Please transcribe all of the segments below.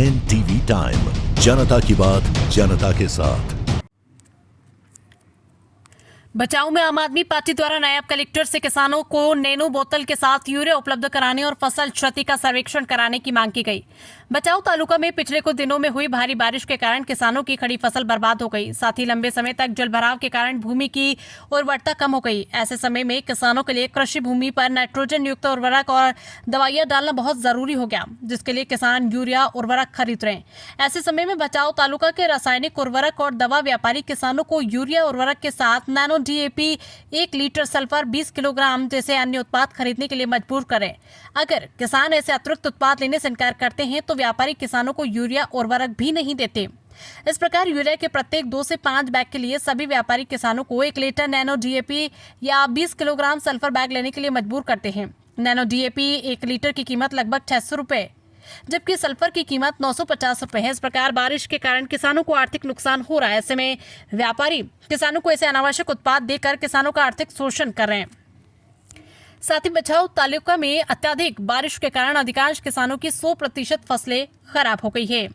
NTV time, जनता की बात जनता के साथ। बचाव में आम आदमी पार्टी द्वारा नायब कलेक्टर से किसानों को नैनो बोतल के साथ यूरिया उपलब्ध कराने और फसल क्षति का सर्वेक्षण कराने की मांग की गई। बचाव तालुका में पिछले कुछ दिनों में हुई भारी बारिश के कारण किसानों की खड़ी फसल बर्बाद हो गई। साथ ही लंबे समय तक जलभराव के कारण भूमि की उर्वरता कम हो गई। ऐसे समय में किसानों के लिए कृषि भूमि पर नाइट्रोजन युक्त उर्वरक और दवाइयां डालना बहुत जरूरी हो गया, जिसके लिए किसान यूरिया उर्वरक खरीद रहे हैं। ऐसे समय में बचाव तालुका के रासायनिक उर्वरक और दवा व्यापारी किसानों को यूरिया उर्वरक के साथ nano DAP 1 litre sulphur 20 kilogram जैसे अन्य उत्पाद खरीदने के लिए मजबूर करें। अगर किसान ऐसे अतिरिक्त उत्पाद लेने से इनकार करते हैं तो व्यापारी किसानों को यूरिया उर्वरक भी नहीं देते। इस प्रकार यूरिया के प्रत्येक 2 से 5 बैग के लिए सभी व्यापारी किसानों को 1 लीटर नैनो डीएपी या 20 किलोग्राम सल्फर बैग लेने के लिए मजबूर करते हैं। नैनो डीएपी 1 लीटर की कीमत लगभग 600 रुपए, जबकि सल्फर की कीमत 950 रुपए है। इस प्रकार बारिश के कारण किसानों को आर्थिक नुकसान हो रहा है। ऐसे में व्यापारी किसानों को ऐसे अनावश्यक उत्पाद देकर किसानों का आर्थिक शोषण कर रहे हैं। साथ ही बचाव तालुका में अत्यधिक बारिश के कारण अधिकांश किसानों की 100% फसलें खराब हो गई है।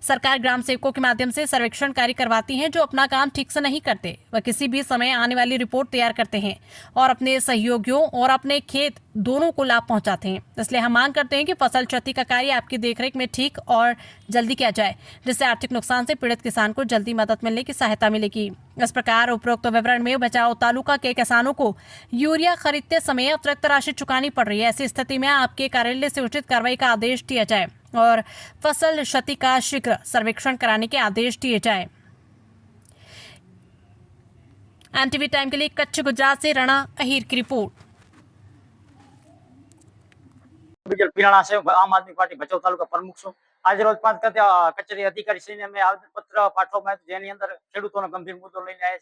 सरकार ग्राम सेवकों के माध्यम से सर्वेक्षण कार्य करवाती है, जो अपना काम ठीक से नहीं करते। वह किसी भी समय आने वाली रिपोर्ट तैयार करते हैं और अपने सहयोगियों और अपने खेत दोनों को लाभ पहुंचाते हैं। इसलिए हम मांग करते हैं कि फसल क्षति का कार्य आपकी देखरेख में ठीक और जल्दी किया जाए, जिससे आर्थिक नुकसान से पीड़ित किसान को जल्दी मदद मिलने की सहायता मिलेगी। इस प्रकार उपरोक्त विवरण में बचाव तालुका के किसानों को यूरिया खरीदते समय अतिरिक्त राशि चुकानी पड़ रही है। ऐसी स्थिति में आपके कार्यालय से उचित कार्रवाई का आदेश दिया जाए और फसल क्षति का शीघ्र सर्वेक्षण कराने के आदेश दिए जाए। एनटीवी टाइम के लिए कच्छ गुजरात से राणा अहीर की रिपोर्ट। पीराणा से आम आदमी पार्टी भचाઉ तालुका प्रमुख છું। आज रोज 5 ખાતે કચેરી અધિકારીશ્રીને અમે આવેદનપત્ર પાઠવવામાં આવ્યું, જેની અંદર ખેડૂતોનો ગંભીર મુદ્દો લઈને આવ્યા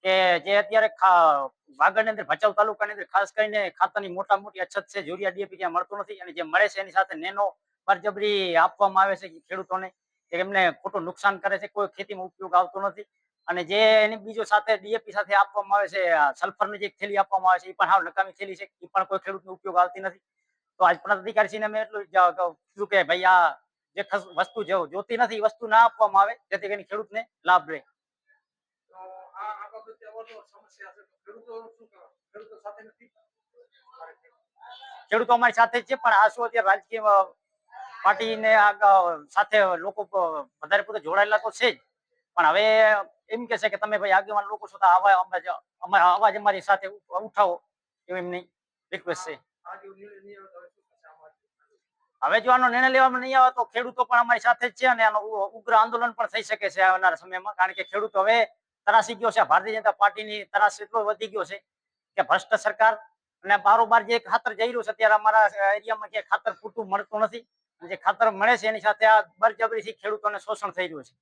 છે કે જે અત્યારે વાગડની અંદર ભચાઉ તાલુકાની અંદર ખાસ કરીને ખાતરની મોટી અછત છે। યુરિયા ડીએપી ત્યાં મળતું નથી અને જે મળે છે એની સાથે નેનો બળજબરી આપવામાં આવે છે ખેડૂતોને, જે એમને ખોટું નુકસાન કરે છે। કોઈ ખેતીમાં ઉપયોગ આવતો નથી અને જે એની બીજો સાથે ડીએપી સાથે આપવામાં આવે છે, સલ્ફરની જે થેલી આપવામાં આવે છે એ પણ હાવ નકામી થેલી છે, એ પણ કોઈ ખેડૂતને ઉપયોગ આવતી નથી। તો આજ પ્રાંત અધિકારીશ્રીને મેં એટલું કીધું કે ભાઈ આ જે વસ્તુ જોતી નથી એ વસ્તુ ના આપવામાં આવે, જેથી કરીને ખેડૂતને લાભ રહે। ખેડૂતો અમારી સાથે જ છે, પણ આ શું અત્યારે રાજકીય પાર્ટીને સાથે લોકો વધારે પૂરતા જોડાયેલા તો છે જ, પણ હવે એમ કે છે કે તમે ભાઈ આગેવાન લોકો છો તો અવાજ અમારી સાથે ઉઠાવો, એવું એમની રિક્વેસ્ટ છે। હવે જો આનો નિર્ણય લેવામાં નહીં આવે તો ખેડૂતો પણ અમારી સાથે જ છે અને આનો ઉગ્ર આંદોલન પણ થઈ શકે છે આવનારા સમયમાં, કારણ કે ખેડૂતો હવે તરાસી ગયો છે। ભારતીય જનતા પાર્ટીની તરાસ એટલો વધી ગયો છે કે ભ્રષ્ટ સરકાર અને બારોબાર જે ખાતર જઈ રહ્યું છે, અત્યારે અમારા એરિયામાં જે ખાતર પૂરતું મળતું નથી, જે ખાતર મળે છે એની સાથે આ બળજબરીથી ખેડૂતોને શોષણ થઈ રહ્યું છે।